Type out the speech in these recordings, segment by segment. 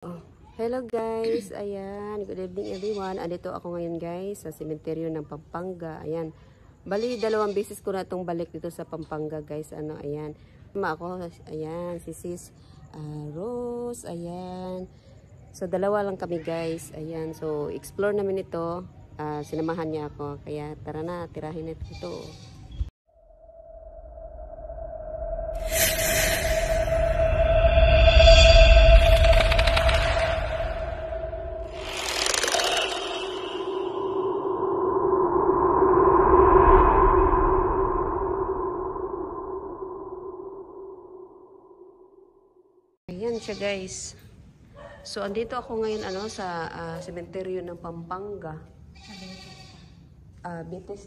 Oh, hello guys, ayan, good evening everyone. Andito ako ngayon guys sa sementeryo ng Pampanga. Ayan, bali dalawang beses ko na itong balik dito sa Pampanga guys. Ayan, ako, ayan, si Sis Rose, ayan. So dalawa lang kami guys, ayan. So explore namin ito, sinamahan niya ako. Kaya tara na, tirahin natin ito. Ayan siya guys. So andito ako ngayon sa sementeryo ng Pampanga. Bitis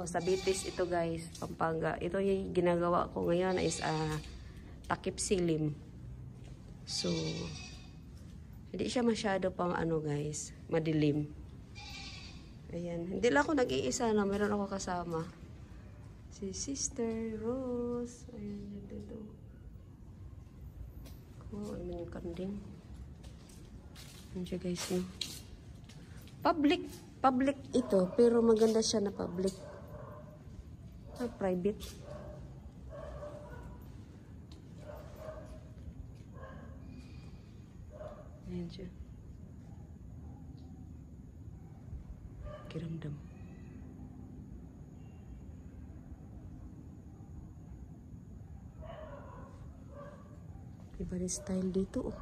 sa Bitis ito guys, Pampanga. Ito yung ginagawa ko ngayon is takip silim. So hindi siya masyado pang guys, madilim. Ayan, hindi lang ako nag-iisa na, meron ako kasama. Si Sister Rose. Ayan dito. Oh, ano yung kanding. Ayan siya guys, no? Public ito, pero maganda siya na public. Private. Ayan siya. Kiramdam. Iba rin style dito, oh.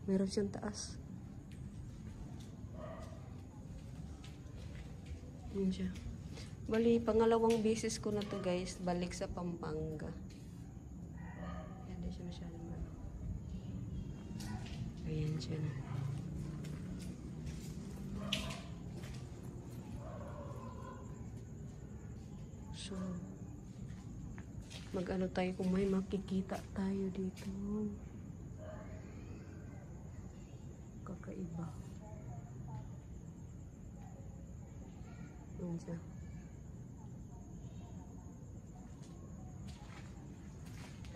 Meron siyang taas. Yan siya. Bali, pangalawang beses ko na to guys, balik sa Pampanga. Yan, di siya masyadong ano. Ayan siya na. So, mag-ano tayo kung may makikita tayo dito. Kakaiba. Ayan siya.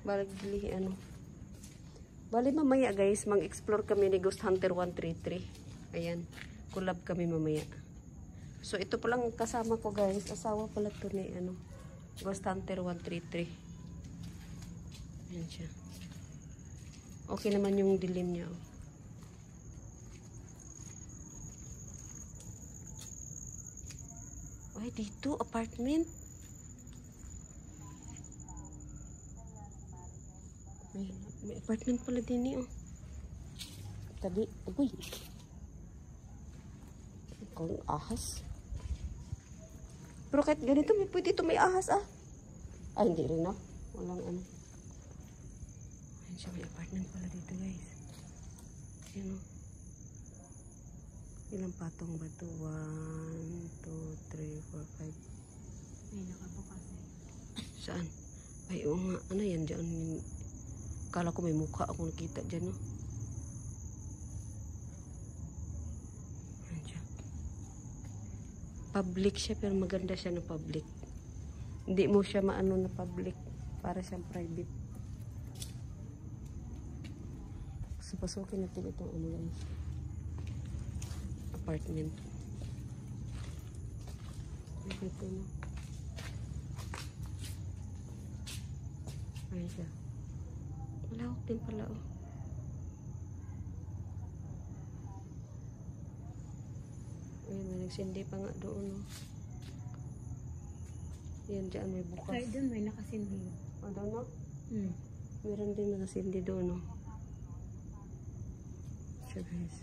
Bali, Bali mamaya guys, mag-explore kami ni Ghost Hunter 133. Ayan, collab kami mamaya. So ito pa lang kasama ko guys, asawa pala to ni Ghost Hunter 133. Ayan siya. Okay naman yung dilim niya, oh. Ay, dito, apartment. May apartment pala din eh, oh. Tabi, uy. Kung ahas. Pero kahit ganito, pwede ito may ahas, ah. Ay, hindi rin, ah. Walang ano. Ayan siya, may apartment pala dito, guys. Ayan, oh. Ilang patong ba ito? 1, 2, 3, 4, 5. May nakabukas eh. Saan? Ay, oo nga. Ano yan dyan? Kala ko may mukha akong nakita dyan, no? Ayan siya. Public siya, pero maganda siya na public. Hindi mo siya maano na public. Para siyang private. So, pasukin natin itong guys. Apartment. Ito na. Ayan siya. Malawak din pala, oh. Ayan, may nagsindi pa nga doon, oh. Ayan, dyan may bukas. Kaya doon may nakasindi. O, doon, no? Meron din nakasindi doon, oh. Siya, guys.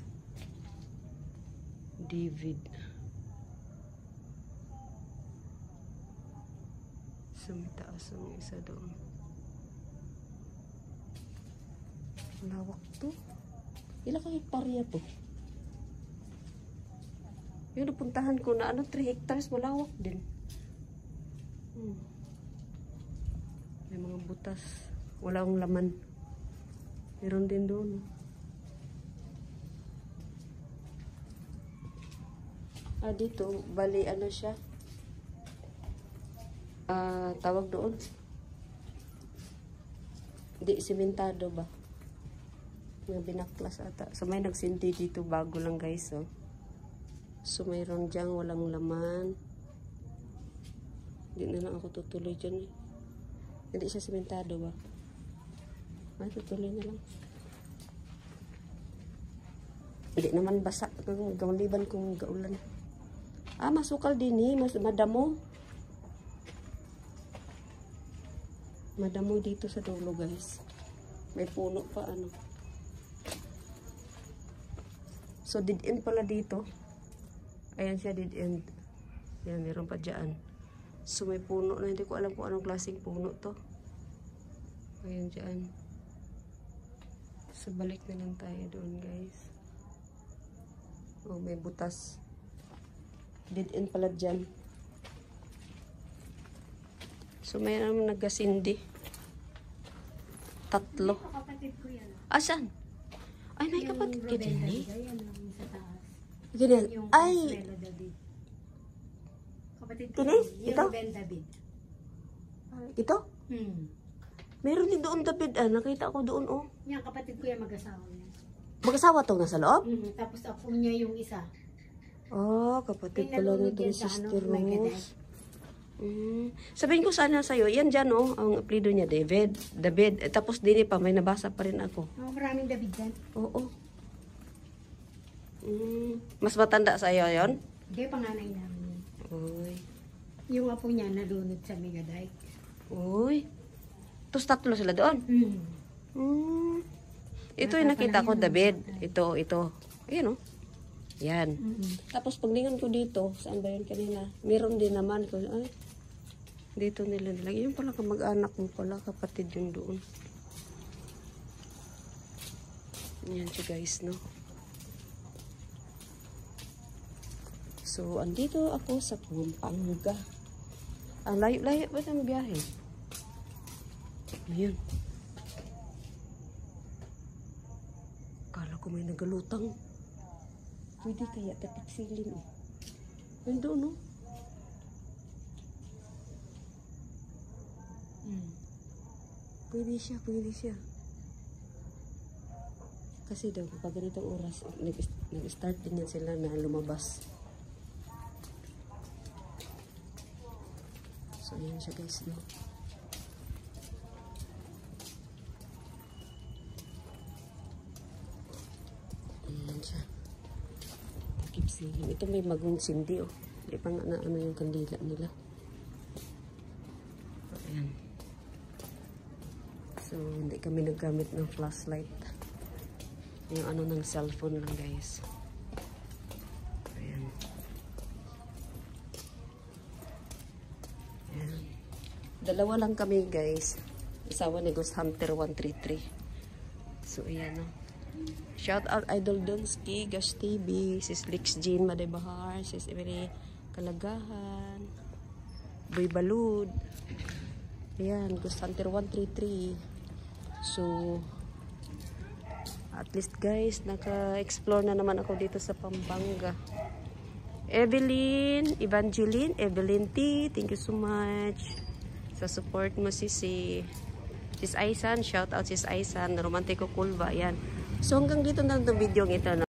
David. Sumitaas ang isa doon. Malawak to. Ilang hektarya to? Yung napuntahan ko na 3 hectares, malawak din. May mga butas. Walang laman. Meron din doon. Dito, bali siya. Tawag doon. Hindi, simentado ba? Mga binaklas ata. So may nagsindi dito bago lang guys. Oh. So mayroon dyan walang laman. Hindi na lang ako tutuloy dyan. Hindi siya sementado ba? Ay, tutuloy na lang. Hindi naman basa. Gawaliban kung gaulan. Ah, masukal din eh. Madamo. Madamo dito sa dulo guys. May puno pa ano. So dead end pala dito. Ayan siya dead end. Ayan, meron pa dyan. So may puno na. Hindi ko alam kung anong klaseng puno to. Ayan dyan. So balik na lang tayo doon guys. Oh, may butas. Dead end pala dyan. So mayroon nagasindi. 3. Kapatid ko yan. Asan? Ay, may kapatid ka din eh. Yan ang sa taas. Ganyan. Yung Ay! Consuelo David. Kapatid ko Tini? yan. Yung Ito? Ben David. Ito? Hmm. Meron din doon David. Ah, nakita ko doon oh. Yan, kapatid ko yan mag-asawa niya. Mag-asawa to nasa loob? Tapos ako niya yung isa. Oh, kapatid Yung pala nalulog nito ni yan sa Sister ano, my God, Rose. Sabihin ko sana sa'yo, yan dyan oh, ang apelido niya, David. Tapos din pa, may nabasa pa rin ako. Oh, maraming David dyan. Oo. Mas matanda sa'yo yon? Hindi, panganay namin. Uy. Yung apo niya nalunod sa Megadike. Uy. Tapos 3 sila doon. Ito yung nakita ko, David. Ito. Ayan oh. Yan. Tapos paglingon ko dito, saan ba yun kanina? Meron din naman ko. Ay, dito nila nilagay. Yun pala kamag-anak mo pala, kapatid yung doon. Yan siya guys, no? So, andito ako sa Pampanga. Ang layo-layo ba ang biyahe? Ayun. Kala ko may nagalutang. Pwede kaya tapiksilin oh. Nandun no? Pwede siya. Kasi daw, kapag ganitong oras, nag-start din yan sila na lumabas. So, yun siya guys, no? Ayan siya. Ito may bagong sindi, oh. Hindi pa nga na ano yung kandila nila. Ayan. So, hindi kami naggamit ng flashlight. Yung ano ng cellphone lang, guys. Ayan. Ayan. Dalawa lang kami, guys. Asawa ni Ghost Hunter 133. So, ayan, oh. Shout out Idol Donsky, Gash TV, Sis Lix Jean Madebahar, Sis Emily Kalagahan, Boy Balud. Ayan, Ghost Hunter 133. So, at least guys, naka-explore na naman ako dito sa Pampanga. Evelyn T, thank you so much sa support mo Sis Aisan, shout out Sis Aisan, Romantico Kulva, ayan. So hanggang dito na itong video ito.